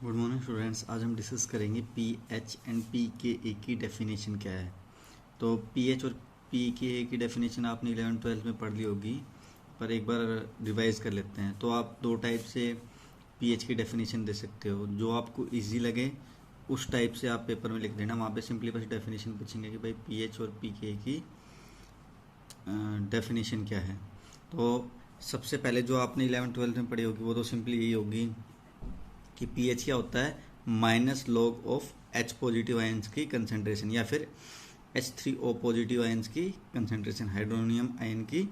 Good morning students. आज हम discuss करेंगे पीएच एंड पीकेए की डेफिनेशन क्या है। तो पीएच और पीकेए की डेफिनेशन आपने 11th-12th में पढ़ ली होगी, पर एक बार रिवाइज कर लेते हैं। तो आप दो टाइप से पीएच की डेफिनेशन दे सकते हो, जो आपको इजी लगे उस टाइप से आप पेपर में लिख देना। वहाँ पे सिंपली बस डेफिनेशन पूछेंगे कि भाई पीएच और पीकेए की डेफिनेशन क्या है। तो सबसे पहले जो आपने 11th-12th में पढ़ी होगी वो तो सिंपली यही होगी कि पीएच क्या होता है, minus log of H positive ions की कंसंट्रेशन या फिर H3O पॉजिटिव आयंस की कंसंट्रेशन, हाइड्रोनियम आयन की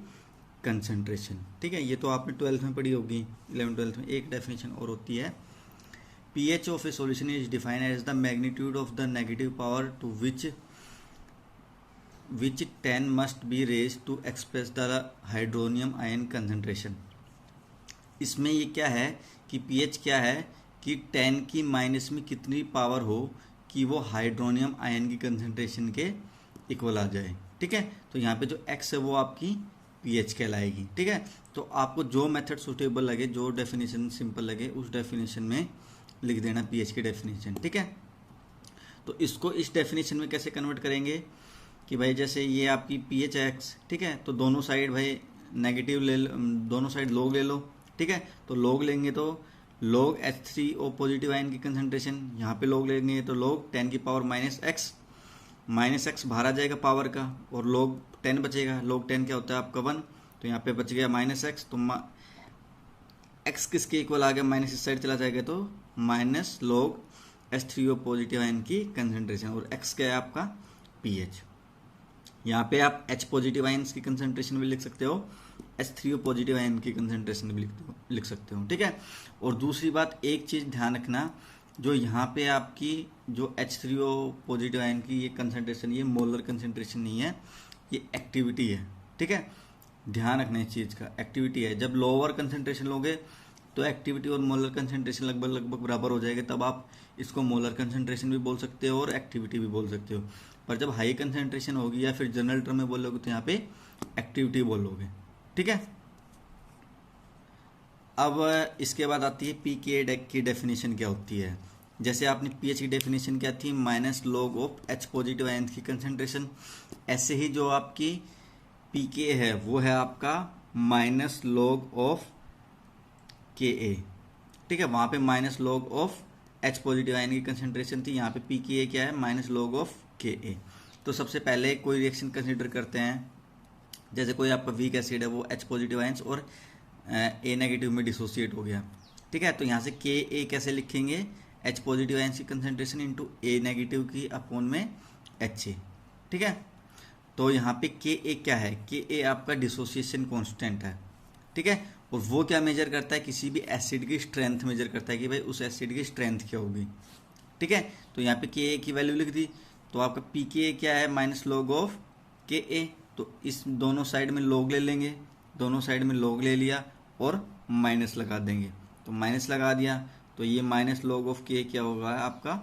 कंसंट्रेशन। ठीक है, ये तो आपने 12th में पढ़ी होगी। 11th-12th में एक डेफिनेशन और होती है, pH of a solution is defined as the magnitude of the negative power to which 10 must be raise to express the hydronium ion concentration. इसमें ये क्या है कि पीएच क्या है कि 10 की माइनस में कितनी पावर हो कि वो हाइड्रोनियम आयन की कंसंट्रेशन के इक्वल आ जाए। ठीक है, तो यहाँ पे जो एक्स है वो आपकी पीएच कहलाएगी। ठीक है, तो आपको जो मेथड सूटेबल लगे, जो डेफिनेशन सिंपल लगे, उस डेफिनेशन में लिख देना पीएच की डेफिनेशन। ठीक है, तो इसको इस डेफिनेशन में कैसे कन्वर्ट करेंगे कि भाई जैसे ये आपकी पीएच है एक्स, ठीक है, तो दोनों साइड भाई नेगेटिव ले लो, दोनों साइड लोग ले लो। ठीक है, तो लोग लेंगे तो लोग H3O पॉजिटिव आयन की कंसंट्रेशन, यहाँ पे लोग लेंगे तो लोग 10 की पावर माइनस एक्स बाहर आ जाएगा पावर का, और लोग 10 बचेगा। लोग 10 क्या होता है आपका 1, तो यहाँ पे बच गया माइनस एक्स। तो एक्स किसके इक्वल आ गया, माइनस इस साइड चला जाएगा तो माइनस लोग H3O पॉजिटिव आयन की कंसंट्रेशन, और एक्स क्या है आपका पीएच। यहाँ पे आप H पॉजिटिव आयंस की कंसंट्रेशन भी लिख सकते हो, H3O पॉजिटिव आयन की कंसंट्रेशन भी लिख सकते हो। ठीक है, और दूसरी बात एक चीज़ ध्यान रखना, जो यहाँ पे आपकी जो H3O पॉजिटिव आयन की ये कंसंट्रेशन, ये मोलर कंसंट्रेशन नहीं है, ये एक्टिविटी है। ठीक है, ध्यान रखना इस चीज़ का, एक्टिविटी है। जब लोअर कंसंट्रेशन लोगे तो एक्टिविटी और मोलर कंसंट्रेशन लगभग बराबर हो जाएगा, तब आप इसको मोलर कंसंट्रेशन भी बोल सकते हो और एक्टिविटी भी बोल सकते हो। पर जब हाई कंसंट्रेशन होगी या फिर जनरल टर्म में बोलोगे तो यहाँ पे एक्टिविटी बोलोगे। ठीक है, अब इसके बाद आती है पी के की डेफिनेशन क्या होती है। जैसे आपने पीएच की डेफिनेशन क्या थी, minus log of H positive ion की कंसंट्रेशन, ऐसे ही जो आपकी पी के है वो है आपका माइनस लॉग ऑफ के ए। ठीक है, वहाँ पे minus log of H positive ion की कंसंट्रेशन थी, यहाँ पे पी के ए क्या है, माइनस लॉग ऑफ के ए। तो सबसे पहले कोई रिएक्शन कंसिडर करते हैं, जैसे कोई आपका वीक एसिड है, वो एच पॉजिटिव आयंस और ए नेगेटिव में डिसोसिएट हो गया। ठीक है, तो यहाँ से के ए कैसे लिखेंगे, एच पॉजिटिव आयंस की कंसंट्रेशन इंटू ए नेगेटिव की अपोन में एच ए। ठीक है, तो यहाँ पे के ए क्या है, के ए आपका डिसोसिएशन कांस्टेंट है। ठीक है, और वो क्या मेजर करता है, किसी भी एसिड की स्ट्रेंथ मेजर करता है कि भाई उस एसिड की स्ट्रेंथ क्या होगी। ठीक है, तो यहाँ पे के ए की वैल्यू लिख दी, तो आपका पी के ए क्या है, माइनस लॉग ऑफ के ए। तो इस दोनों साइड में लॉग ले लेंगे, दोनों साइड में लॉग ले लिया और माइनस लगा देंगे, तो माइनस लगा दिया, तो ये माइनस लॉग ऑफ के क्या होगा आपका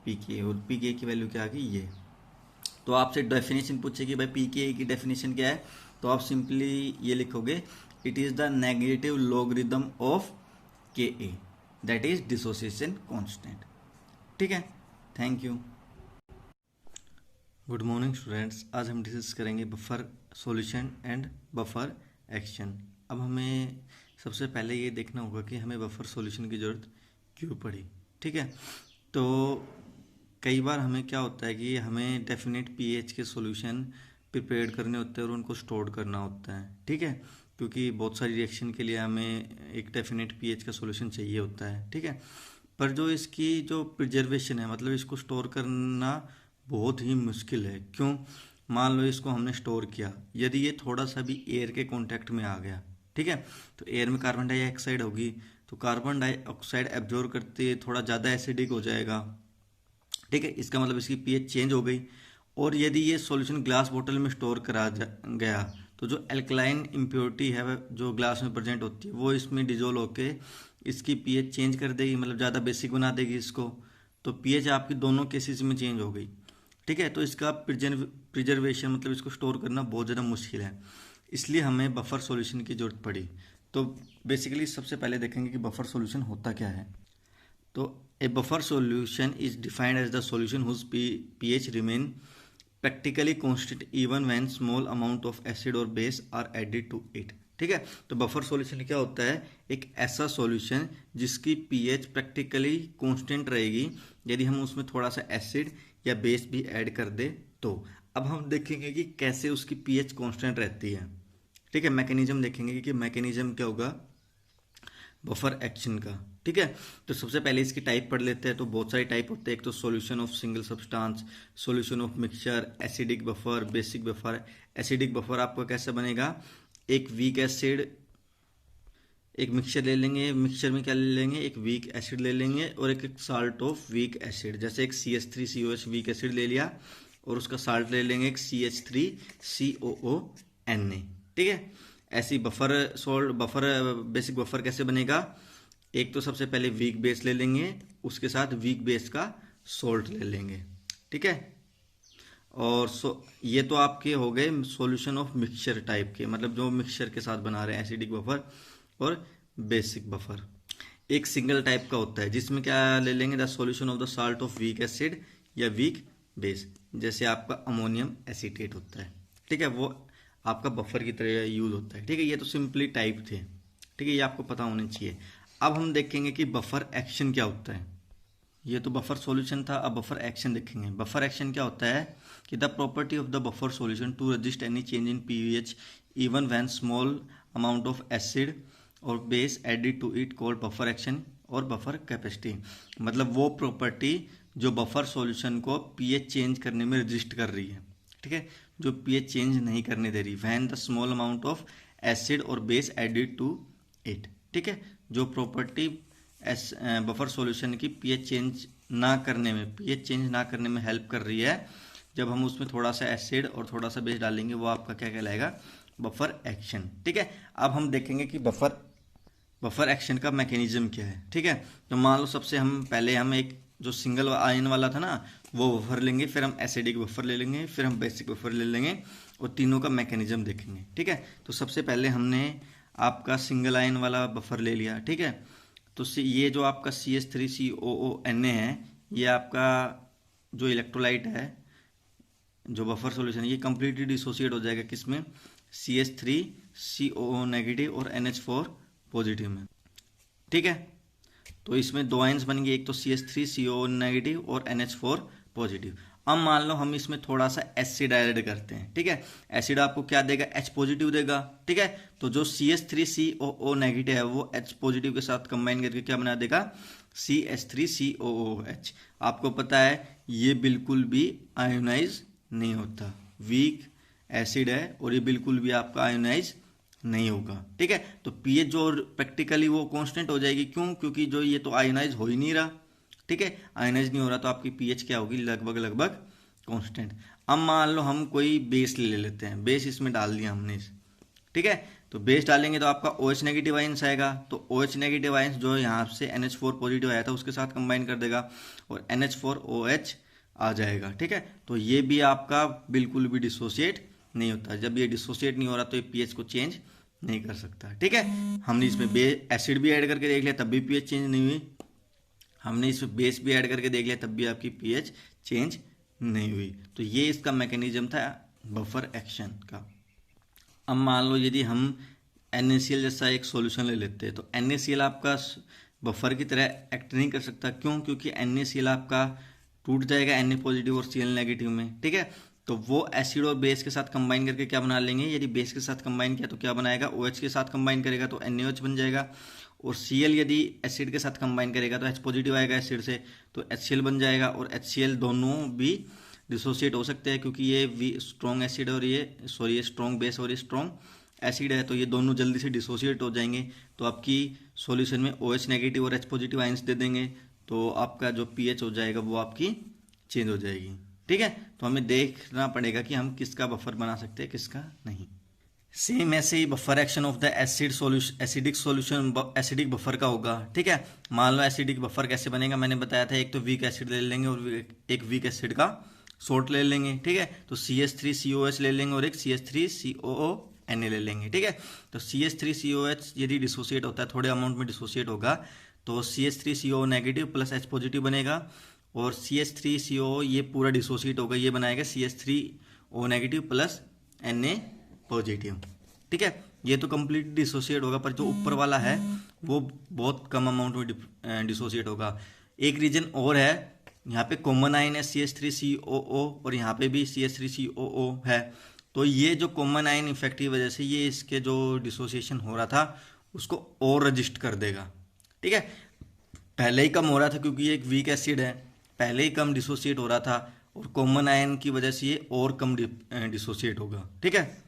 पी के, और पी के की वैल्यू क्या आ गई ये। तो आपसे डेफिनेशन पूछे कि भाई पी के की डेफिनेशन क्या है, तो आप सिंपली ये लिखोगे, it is the negative logarithm of के ए, दैट इज डिसोसिएशन कांस्टेंट। ठीक है, thank you. Good morning students. आज हम डिस्कस करेंगे buffer solution and buffer action. अब हमें सबसे पहले ये देखना होगा कि हमें बफर सॉल्यूशन की ज़रूरत क्यों पड़ी। ठीक है, तो कई बार हमें क्या होता है कि हमें डेफिनेट पीएच के सॉल्यूशन प्रिपेयर करने होते हैं और उनको स्टोर करना होता है। ठीक है, क्योंकि बहुत सारी रिएक्शन के लिए हमें एक डेफिनेट पीएच का सॉल्यूशन चाहिए होता है। ठीक है, पर जो इसकी जो प्रिजर्वेशन है, मतलब इसको स्टोर करना बहुत ही मुश्किल है। क्यों, मान लो इसको हमने स्टोर किया, यदि ये थोड़ा सा भी एयर के कांटेक्ट में आ गया, ठीक है, तो एयर में कार्बन डाइऑक्साइड होगी, तो कार्बन डाइऑक्साइड एब्जॉर्ब करते थोड़ा ज़्यादा एसिडिक हो जाएगा। ठीक है, इसका मतलब इसकी पीएच चेंज हो गई। और यदि ये सॉल्यूशन ग्लास बोतल में स्टोर करा गया, तो जो एल्कलाइन इम्प्योरिटी है जो ग्लास में प्रेजेंट होती है वो इसमें डिजोल्व होके इसकी पीएच चेंज कर देगी, मतलब ज़्यादा बेसिक बना देगी इसको। तो पीएच आपकी दोनों केसेस में चेंज हो गई। ठीक है, तो इसका प्रिजर्वेशन मतलब इसको स्टोर करना बहुत ज़्यादा मुश्किल है, इसलिए हमें बफर सॉल्यूशन की ज़रूरत पड़ी। तो बेसिकली सबसे पहले देखेंगे कि बफर सॉल्यूशन होता क्या है। तो a buffer solution is defined as the solution whose pH remain practically constant even when small amount of acid और base are added to it. ठीक है, तो बफर सॉल्यूशन क्या होता है? एक ऐसा सॉल्यूशन जिसकी पीएच प्रैक्टिकली कांस्टेंट रहेगी यदि हम उसमें थोड़ा सा एसिड या बेस भी ऐड कर दे तो। अब हम देखेंगे कि कैसे उसकी पीएच कांस्टेंट रहती है। ठीक है, मैकेनिज्म देखेंगे कि मैकेनिज्म क्या होगा बफर एक्शन का। ठीक है, तो सबसे पहले इसकी टाइप पढ़ लेते हैं। तो बहुत सारे टाइप होते हैं, एक तो solution of single substance, solution of mixture, acidic buffer, basic buffer. Acidic buffer आपका कैसे बनेगा? एक वीक एसिड, एक मिक्सचर ले लेंगे, मिक्सचर में क्या ले लेंगे? एक वीक एसिड ले लेंगे और एक साल्ट ऑफ वीक एसिड। जैसे एक CH3COH वीक एसिड ले लिया और उसका साल्ट ले लेंगे एक CH3COONA। ठीक है, ऐसी बफर बेसिक बफर कैसे बनेगा? एक तो सबसे पहले वीक बेस ले लेंगे, उसके साथ वीक बेस का सॉल्ट ले लेंगे। ठीक है, और ये तो आपके हो गए सॉल्यूशन ऑफ मिक्सचर टाइप के, मतलब जो मिक्सचर के साथ बना रहे हैं एसिडिक बफर और बेसिक बफर। एक सिंगल टाइप का होता है जिसमें क्या ले लेंगे? The solution of the salt of weak acid या वीक बेस, जैसे आपका अमोनियम एसीटेट होता है। ठीक है, वो आपका बफर की तरह यूज होता है। ठीक है, ये तो सिंपली टाइप थे। ठीक है, ये आपको पता होना चाहिए। अब हम देखेंगे कि बफर एक्शन क्या होता है। ये तो बफर सॉल्यूशन था, अब बफर एक्शन देखेंगे। बफर एक्शन क्या होता है कि the property of the buffer solution to resist any change in pH even when small amount of acid और base added to it called buffer action और buffer capacity. मतलब वो property जो बफर सॉल्यूशन को पीएच चेंज करने में resist कर रही है। ठीक है, जो पीएच चेंज नहीं करने दे रही, when the small amount of acid और बेस एडेड टू इट। ठीक है, जो प्रॉपर्टी बफर सॉल्यूशन की पीएच चेंज ना करने में हेल्प कर रही है, जब हम उसमें थोड़ा सा एसिड और थोड़ा सा बेस डालेंगे, वो आपका क्या कहलाएगा? Buffer action. ठीक है, अब हम देखेंगे कि बफर एक्शन का मैकेनिज्म क्या है। ठीक है, तो मान लो सबसे हम एक जो सिंगल आयन वाला था ना वो बफर लेंगे, फिर हम एसिडिक बफर ले लेंगे, फिर हम बेसिक बफर ले लेंगे और तीनों का मैकेनिज्म देखेंगे। ठीक है, तो सबसे पहले हमने आपका सिंगल आयन वाला बफर ले लिया। ठीक है, तो ये जो आपका CH3COONA है, ये आपका जो इलेक्ट्रोलाइट है, जो बफर सॉल्यूशन है, ये कंप्लीटली डिसोसिएट हो जाएगा किसमें? CH3COO नेगेटिव और NH4 पॉजिटिव में। ठीक है, तो इसमें दो आयंस बन गए, एक तो CH3COO नेगेटिव और NH4 पॉजिटिव। अब मान लो हम इसमें थोड़ा सा एसिड ऐड करते हैं। ठीक है, एसिड आपको क्या देगा? H पॉजिटिव देगा। ठीक है, तो जो CH3COO नेगेटिव है वो H पॉजिटिव के साथ कंबाइन करके क्या बना देगा? CH3COOH। आपको पता है ये बिल्कुल भी आयोनाइज नहीं होता, वीक एसिड है और ये बिल्कुल भी आपका आयोनाइज नहीं होगा। ठीक है, तो पीएच जो प्रैक्टिकली वो कांस्टेंट हो जाएगी। क्यों? क्योंकि जो ये तो आयोनाइज हो ही नहीं रहा। ठीक है, आयोनाइज नहीं हो रहा तो आपकी पीएच क्या होगी? लगभग कांस्टेंट। अब मान लो हम कोई बेस ले लेते हैं, बेस इसमें डाल दिया हमने ठीक है, तो बेस डालेंगे तो आपका OH नेगेटिव आयंस आएगा। तो OH नेगेटिव आयंस जो यहाँ से NH4 पॉजिटिव आया था उसके साथ कंबाइन कर देगा और NH4OH आ जाएगा। ठीक है, तो ये भी आपका बिल्कुल भी डिसोसिएट नहीं होता। जब ये डिसोसिएट नहीं हो रहा तो ये पीएच को चेंज नहीं कर सकता। ठीक है, हमने इसमें एसिड भी ऐड करके देख लिया तब भी पीएच चेंज नहीं हुई, हमने इसमें बेस भी ऐड करके देख लिया तब भी आपकी पीएच चेंज नहीं हुई। तो ये इसका मैकेनिज्म था बफर एक्शन का। अब मान लो यदि हम NaCl जैसा एक सॉल्यूशन ले लेते हैं, तो NaCl आपका बफर की तरह एक्ट नहीं कर सकता। क्यों? क्योंकि NaCl आपका टूट जाएगा Na पॉजिटिव और Cl नेगेटिव में। ठीक है, तो वो एसिड और बेस के साथ कंबाइन करके क्या बना लेंगे? यदि बेस के साथ कंबाइन किया तो क्या बनाएगा? OH के साथ कंबाइन करेगा तो NaOH बन जाएगा, और Cl यदि एसिड के साथ कंबाइन करेगा तो H पॉजिटिव आएगा एसिड से तो HCl बन जाएगा। और HCl दोनों भी डिसोसिएट हो सकते हैं क्योंकि ये स्ट्रॉन्ग एसिड और ये स्ट्रॉन्ग बेस और ये स्ट्रॉन्ग एसिड है, तो ये दोनों जल्दी से डिसोसिएट हो जाएंगे। तो आपकी सॉल्यूशन में OH नेगेटिव और H पॉजिटिव आयंस दे देंगे, तो आपका जो पीएच हो जाएगा वो आपकी चेंज हो जाएगी। ठीक है, तो हमें देखना पड़ेगा कि हम किसका बफर बना सकते हैं किसका नहीं। सेम ऐसे ही buffer action of the acidic solution acidic buffer का होगा। ठीक है, मान लो एसिडिक बफर कैसे बनेगा मैंने बताया था, एक तो वीक एसिड ले लेंगे और एक वीक एसिड का सॉल्ट ले लेंगे। ठीक है, तो CH3COH ले लेंगे और एक CH3COONA ले लेंगे। ठीक है, तो CH3COH यदि डिसोसिएट होता है, थोड़े अमाउंट में डिसोसिएट होगा, तो CH3CO negative plus H positive बनेगा, और CH3CO ये पूरा डिसोसिएट होगा, ये बनाएगा CH3O negative plus Na positive. ठीक है, ये तो कंप्लीट डिसोसिएट होगा, पर जो ऊपर वाला है वो बहुत कम अमाउंट में डिसोसिएट होगा। एक रीजन और है, यहाँ पे कॉमन आयन है CH3COO और यहाँ पे भी CH3COO है, तो ये जो कॉमन आयन इफेक्ट की वजह से ये इसके जो डिसोसिएशन हो रहा था उसको और रजिस्ट कर देगा। ठीक है, पहले ही कम हो रहा था क्योंकि ये एक वीक एसिड है, पहले ही कम डिसोसिएट हो रहा था, और कॉमन आयन की वजह से ये और कम डिसोसिएट होगा। ठीक है,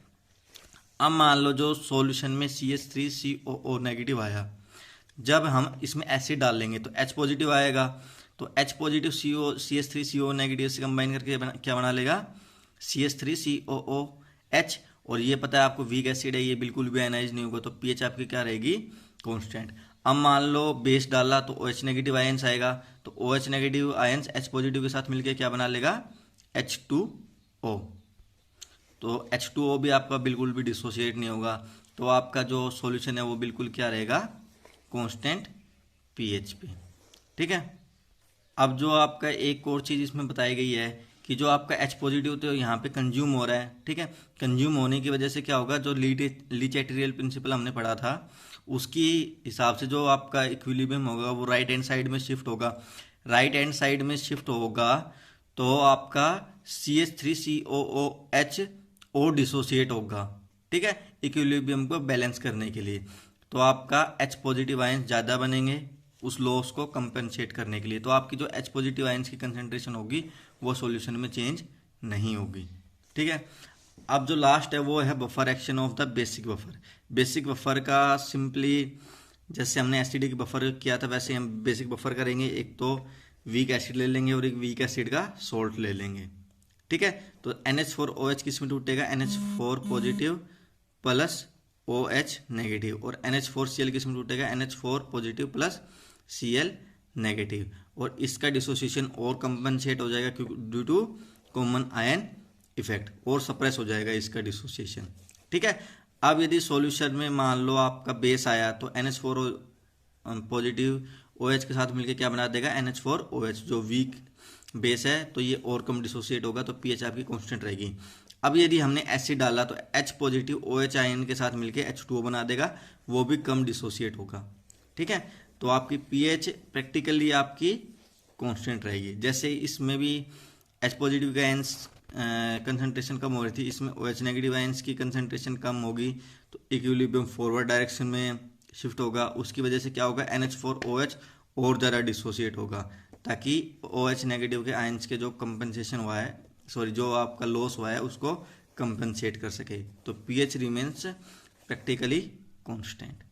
अब मान लो जो सॉल्यूशन में CH3COO नेगेटिव आया, जब हम इसमें एसिड डाल लेंगे तो H पॉजिटिव आएगा, तो H पॉजिटिव CH3CO नेगेटिव से कंबाइन करके क्या बना लेगा CH3COOH, और ये पता है आपको वीक एसिड है, ये बिल्कुल भी आयनाइज नहीं होगा, तो पीएच आपकी क्या रहेगी कांस्टेंट। अब मान लो बेस डाला तो OH नेगेटिव आयंस आएगा, तो OH negative ions H positive के साथ मिलकर क्या बना लेगा H2O, तो H2O भी आपका बिल्कुल भी डिसोसिएट नहीं होगा, तो आपका जो सॉल्यूशन है वो बिल्कुल क्या रहेगा कांस्टेंट पीएच पे। ठीक है, अब जो आपका एक और चीज़ इसमें बताई गई है कि जो आपका H पॉजिटिव तो यहाँ पे कंज्यूम हो रहा है। ठीक है, कंज्यूम होने की वजह से क्या होगा, जो लीचेटेरियल प्रिंसिपल हमने पढ़ा था उसकी हिसाब से जो आपका इक्विलिब्रियम होगा वो राइट हैंड साइड में शिफ्ट होगा, राइट हैंड साइड में शिफ्ट होगा तो आपका CH3COOH और डिसोसिएट होगा। ठीक है, इक्विलिब्रियम को बैलेंस करने के लिए, तो आपका H पॉजिटिव आयंस ज़्यादा बनेंगे उस लॉस को कंपनसेट करने के लिए, तो आपकी जो H पॉजिटिव आयंस की कंसंट्रेशन होगी वो सॉल्यूशन में चेंज नहीं होगी। ठीक है, अब जो लास्ट है वो है buffer action of the basic buffer. Basic buffer का सिंपली जैसे हमने एसिडिक बफर किया था वैसे हम बेसिक बफर करेंगे, एक तो वीक एसिड ले लेंगे और एक वीक एसिड का सॉल्ट ले लेंगे। ठीक है, तो NH4OH किस में टूटेगा NH4 positive plus OH negative, और NH4Cl किस में टूटेगा NH4 positive plus Cl negative, और इसका डिसोसिएशन और कंपनसेट हो जाएगा क्योंकि due to common ion effect, और सप्रेस हो जाएगा इसका डिसोसिएशन। ठीक है, अब यदि सॉल्यूशन में मान लो आपका बेस आया तो NH4 पॉजिटिव OH के साथ मिलकर क्या बना देगा NH4OH, जो वीक बेस है तो ये और कम डिसोसिएट होगा, तो पीएच आपकी कांस्टेंट रहेगी। अब यदि हमने एसिड डाला तो H पॉजिटिव OH आयन के साथ मिलकर H2O बना देगा, वो भी कम डिसोसिएट होगा। ठीक है, तो आपकी पीएच प्रैक्टिकली आपकी कांस्टेंट रहेगी। जैसे इसमें भी H पॉजिटिव का आयंस कंसंट्रेशन कम हो रही थी, इसमें OH नेगेटिव आयंस की कंसंट्रेशन कम होगी, तो इक्विलिब्रियम फॉरवर्ड डायरेक्शन में शिफ्ट होगा, उसकी वजह से क्या होगा NH4OH और ज़्यादा डिसोसिएट होगा, ताकि OH नेगेटिव के आयंस के जो कंपनसेशन हुआ है, सॉरी जो आपका लॉस हुआ है उसको कंपनसेट कर सके, तो पीएच रिमेन्स प्रैक्टिकली कांस्टेंट।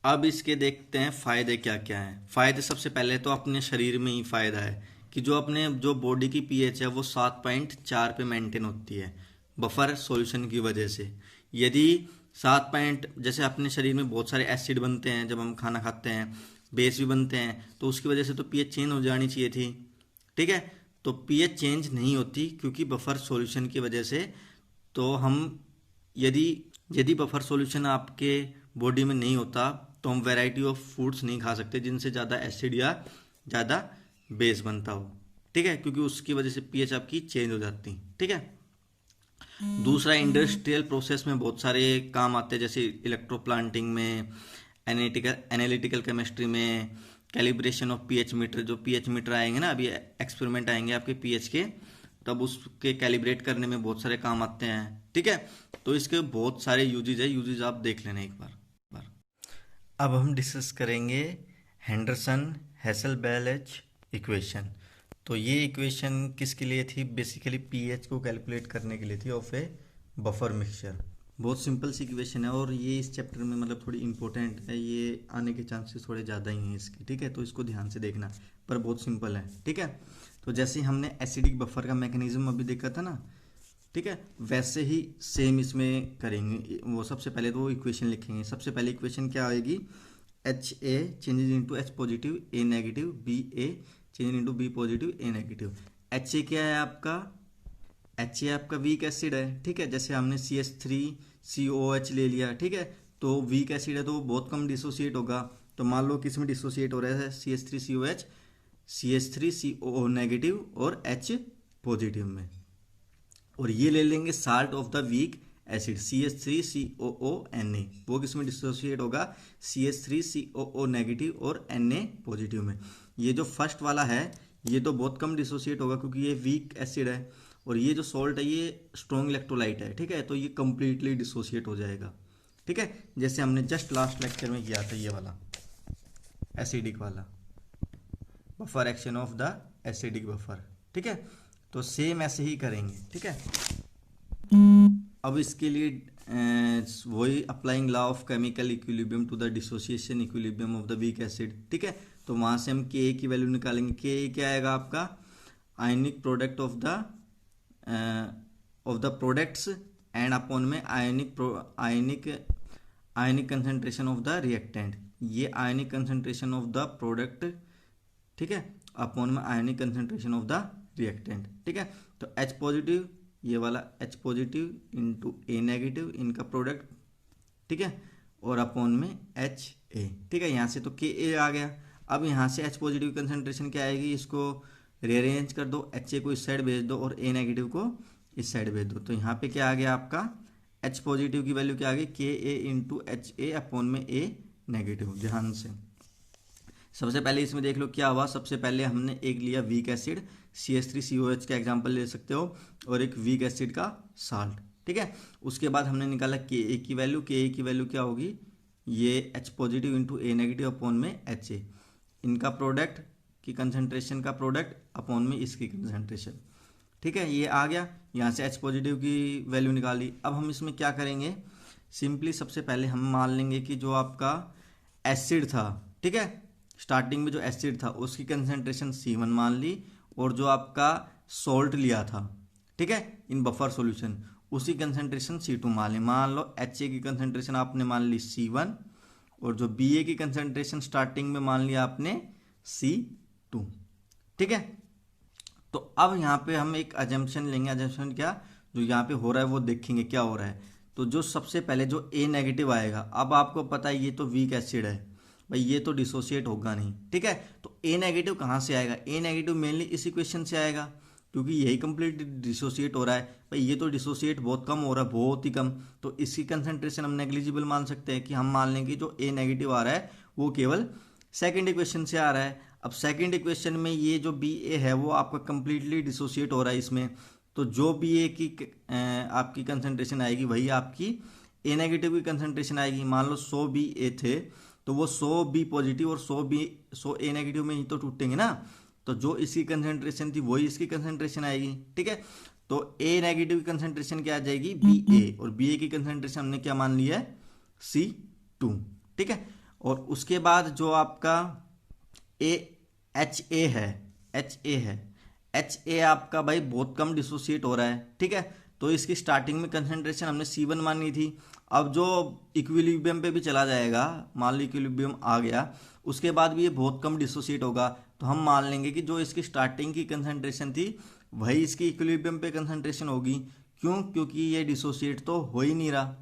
अब इसके देखते हैं फ़ायदे क्या क्या हैं। फ़ायदे सबसे पहले तो अपने शरीर में ही फ़ायदा है कि जो अपने जो बॉडी की पीएच है वो 7.4 पे मेंटेन होती है बफर सॉल्यूशन की वजह से। यदि 7 पॉइंट, जैसे अपने शरीर में बहुत सारे एसिड बनते हैं जब हम खाना खाते हैं, बेस भी बनते हैं, तो उसकी वजह से तो पीएच चेंज हो जानी चाहिए थी। ठीक है, तो पीएच चेंज नहीं होती क्योंकि बफर सॉल्यूशन की वजह से। तो हम यदि बफर सॉल्यूशन आपके बॉडी में नहीं होता तो हम वैरायटी ऑफ फूड्स नहीं खा सकते जिनसे ज़्यादा एसिड या ज़्यादा बेस बनता हो। ठीक है, क्योंकि उसकी वजह से पीएच आपकी चेंज हो जाती। ठीक है, दूसरा इंडस्ट्रियल प्रोसेस में बहुत सारे काम आते हैं, जैसे इलेक्ट्रो प्लांटिंग में, एनालिटिकल केमिस्ट्री में, कैलिब्रेशन ऑफ पीएच मीटर, जो पीएच मीटर आएंगे ना अभी एक्सपेरिमेंट आएंगे आपके पीएच के, तब उसके कैलिब्रेट करने में बहुत सारे काम आते हैं। ठीक है, तो इसके बहुत सारे यूजेज है, यूजेज आप देख लेना एक बार। अब हम डिस्कस करेंगे हेंडरसन हेसलबैलेच इक्वेशन। तो ये इक्वेशन किसके लिए थी, बेसिकली पीएच को कैलकुलेट करने के लिए थी ऑफ ए बफर मिक्सचर। बहुत सिंपल सी इक्वेशन है और ये इस चैप्टर में मतलब थोड़ी इंपॉर्टेंट है, ये आने के चांसेस थोड़े ज़्यादा ही हैं इसके। ठीक है, तो इसको ध्यान से देखना, पर बहुत सिंपल है। ठीक है, तो जैसे हमने एसिडिक बफर का मैकेनिज्म अभी देखा था ना, ठीक है, वैसे ही सेम इसमें करेंगे। वो सबसे पहले तो वो इक्वेशन लिखेंगे। सबसे पहले इक्वेशन क्या आएगी, HA changes into H positive A negative, BA changes into B positive A negative. HA क्या है आपका, HA आपका वीक एसिड है। ठीक है, जैसे हमने CH3COH ले लिया, ठीक है, तो वीक एसिड है तो वो बहुत कम डिसोसिएट होगा, तो मान लो किस में डिसोसिएट हो रहा है, CH3COH, CH3COO नेगेटिव और H पॉजिटिव में। और ये ले लेंगे salt of the weak acid CH3COONA, वो किस में डिसोसिएट होगा, CH3COO नेगेटिव और Na पॉजिटिव में। ये जो फर्स्ट वाला है ये तो बहुत कम डिसोसिएट होगा क्योंकि ये वीक एसिड है, और ये जो सॉल्ट है ये स्ट्रॉन्ग इलेक्ट्रोलाइट है, ठीक है, तो ये कंप्लीटली डिसोसिएट हो जाएगा, ठीक है, जैसे हमने जस्ट लास्ट लेक्चर में किया था ये वाला एसिडिक वाला, buffer action of the acidic buffer, ठीक है। तो सेम ऐसे ही करेंगे, ठीक है। अब इसके लिए वही applying law of chemical equilibrium to the dissociation equilibrium of the weak acid, ठीक है। तो वहां से हम के की वैल्यू निकालेंगे। के क्या आएगा आपका, ionic product of the products and upon में आयनिक कंसंट्रेशन ऑफ द रिएक्टेंट, ये आयनिक कंसंट्रेशन ऑफ द प्रोडक्ट, ठीक है, अपॉन में आयनिक कंसंट्रेशन ऑफ द रिएक्टेंट, ठीक है। तो H पॉजिटिव, ये वाला H positive into A negative, इनका प्रोडक्ट, ठीक है, और अपॉन में HA, ठीक है। यहाँ से तो KA आ गया। अब यहाँ से H पॉजिटिव कंसंट्रेशन क्या आएगी, इसको रीअरेंज कर दो, HA को इस साइड भेज दो और A नेगेटिव को इस साइड भेज दो। तो यहाँ पे क्या आ गया आपका, H पॉजिटिव की वैल्यू क्या आ गई, KA इंटू HA अपॉन में A नेगेटिव। ध्यान से सबसे पहले इसमें देख लो क्या हुआ। सबसे पहले हमने एक लिया वीक एसिड CH3COH का एग्जांपल ले सकते हो, और एक वीक एसिड का साल्ट, ठीक है। उसके बाद हमने निकाला KA की वैल्यू। KA की वैल्यू क्या होगी, ये H positive into A negative upon में HA, इनका प्रोडक्ट की कंसंट्रेशन का प्रोडक्ट अपॉन में इसकी कंसंट्रेशन, ठीक है। ये आ गया। यहाँ से H पॉजिटिव की वैल्यू निकाली। अब हम इसमें क्या करेंगे, सिंपली सबसे पहले हम मान लेंगे कि जो आपका एसिड था, ठीक है, स्टार्टिंग में जो एसिड था उसकी कंसंट्रेशन C1 मान ली, और जो आपका सॉल्ट लिया था, ठीक है, इन बफर सॉल्यूशन, उसी कंसंट्रेशन C2 मान ली। मान लो HA की कंसंट्रेशन आपने मान ली C1, और जो BA की कंसंट्रेशन स्टार्टिंग में मान लिया आपने C2, ठीक है। तो अब यहाँ पे हम एक अजम्पशन लेंगे। अजम्पशन क्या, जो यहाँ पे हो रहा है वो देखेंगे क्या हो रहा है। तो जो सबसे पहले जो A नेगेटिव आएगा, अब आपको पता है ये तो वीक एसिड है भाई, ये तो डिसोसिएट होगा नहीं, ठीक है। तो A नेगेटिव कहाँ से आएगा, A नेगेटिव मेनली इस इक्वेशन से आएगा, क्योंकि यही कंप्लीट डिसोसिएट हो रहा है भाई, ये तो डिसोसिएट बहुत कम हो रहा है, बहुत ही कम। तो इसकी कंसंट्रेशन हम नेग्लिजिबल मान सकते हैं, कि हम मान लेंगे जो A नेगेटिव आ रहा है वो केवल सेकेंड इक्वेशन से आ रहा है। अब सेकेंड इक्वेशन में ये जो BA है वो आपका कंप्लीटली डिसोसिएट हो रहा है इसमें, तो जो BA की आपकी कंसंट्रेशन आएगी वही आपकी A नेगेटिव की कंसंट्रेशन आएगी। मान लो 100 BA थे, तो वो 100 B पॉजिटिव और 100 A नेगेटिव में ही तो टूटेंगे ना, तो जो इसकी कंसंट्रेशन थी वही इसकी कंसंट्रेशन आएगी, ठीक है। तो A नेगेटिव की कंसंट्रेशन क्या आ जाएगी, BA, और BA की कंसंट्रेशन हमने क्या मान ली है, C2, ठीक है। और उसके बाद जो आपका HA है, HA आपका भाई बहुत कम डिसोसिएट हो रहा है, ठीक है। तो इसकी स्टार्टिंग में कंसंट्रेशन हमने C1 मानी थी। अब जो इक्विलिब्रियम पे भी चला जाएगा, मान लो इक्विलिब्रियम आ गया, उसके बाद भी ये बहुत कम डिसोसिएट होगा, तो हम मान लेंगे कि जो इसकी स्टार्टिंग की कंसंट्रेशन थी वही इसकी इक्विलिब्रियम पे कंसंट्रेशन होगी। क्यों, क्योंकि ये डिसोसिएट तो हो ही नहीं रहा,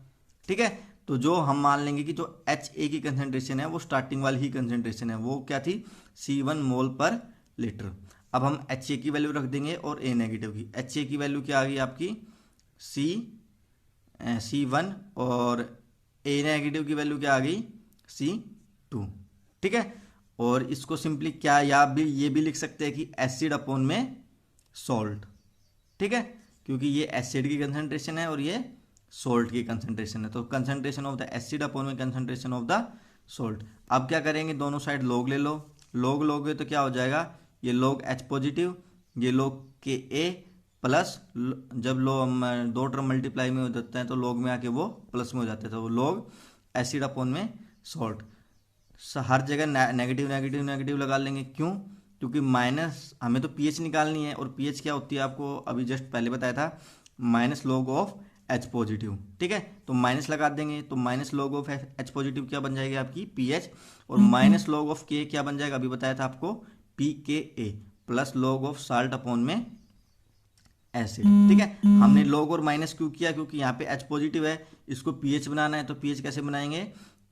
ठीक है। तो जो हम मान लेंगे कि जो HA की कंसंट्रेशन है वो स्टार्टिंग वाली ही कंसंट्रेशन है, वो क्या थी, C1 मोल पर लीटर। अब हम HA की वैल्यू रख देंगे और A नेगेटिव की। HA की वैल्यू क्या आ गई आपकी, C1, और A नेगेटिव की वैल्यू क्या आ गई, C2, ठीक है। और इसको सिंपली क्या, या भी ये भी लिख सकते हैं कि एसिड अपॉन में सॉल्ट, ठीक है, क्योंकि ये एसिड की कंसंट्रेशन है और ये सॉल्ट की कंसंट्रेशन है। तो concentration of the acid upon में कंसंट्रेशन ऑफ द सॉल्ट। अब क्या करेंगे, दोनों साइड लॉग ले लो, लॉग लोगे तो क्या हो जाएगा, ये लॉग H पॉजिटिव, ये लॉग KA प्लस, जब दो टर्म मल्टीप्लाई में हो जाते हैं तो लॉग में आके वो प्लस में हो जाते हैं, तो वो लॉग एसिड अपॉन में सॉल्ट। हर जगह नेगेटिव नेगेटिव नेगेटिव लगा लेंगे। क्यों, क्योंकि माइनस, हमें तो पीएच निकालनी है, और पीएच क्या होती है आपको अभी जस्ट पहले बताया था, minus log of H positive, ठीक है। तो माइनस लगा देंगे, तो minus log of H positive क्या बन जाएगी आपकी पीएच, और माइनस लॉग ऑफ K क्या बन जाएगा, अभी बताया था आपको PKA, plus log of salt upon में एसिड, ठीक है। हमने लॉग और माइनस क्यों किया, क्योंकि यहाँ पे H पॉजिटिव है, इसको पीएच बनाना है, तो पीएच कैसे बनाएंगे,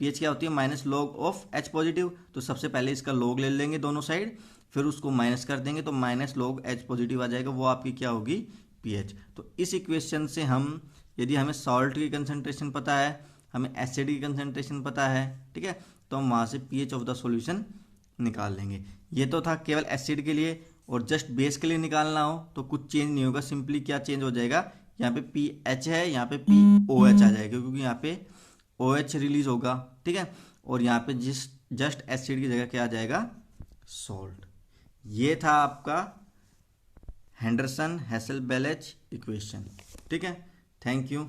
पीएच क्या होती है, minus log of H positive. तो सबसे पहले इसका लॉग ले लेंगे दोनों साइड, फिर उसको माइनस कर देंगे तो माइनस लॉग एच पॉजिटिव आ जाएगा, वो आपकी क्या होगी, पीएच। तो इस इक्वेशन से हम, यदि हमें सॉल्ट की कंसंट्रेशन पता है, हमें एसिड की कंसंट्रेशन पता है, ठीक है, तो हम वहाँ से पीएच ऑफ द सॉल्यूशन निकाल लेंगे। ये तो था केवल एसिड के लिए, और जस्ट बेस के लिए निकालना हो तो कुछ चेंज नहीं होगा, सिंपली क्या चेंज हो जाएगा, यहाँ पे पी एच है, यहाँ पे पी ओ एच आ जाएगा, क्योंकि यहाँ पे ओ एच रिलीज होगा, ठीक है, और यहाँ पे जस्ट एसिड की जगह क्या आ जाएगा, सॉल्ट। ये था आपका हेंडरसन हेसल बेलेच इक्वेशन, ठीक है। Thank you.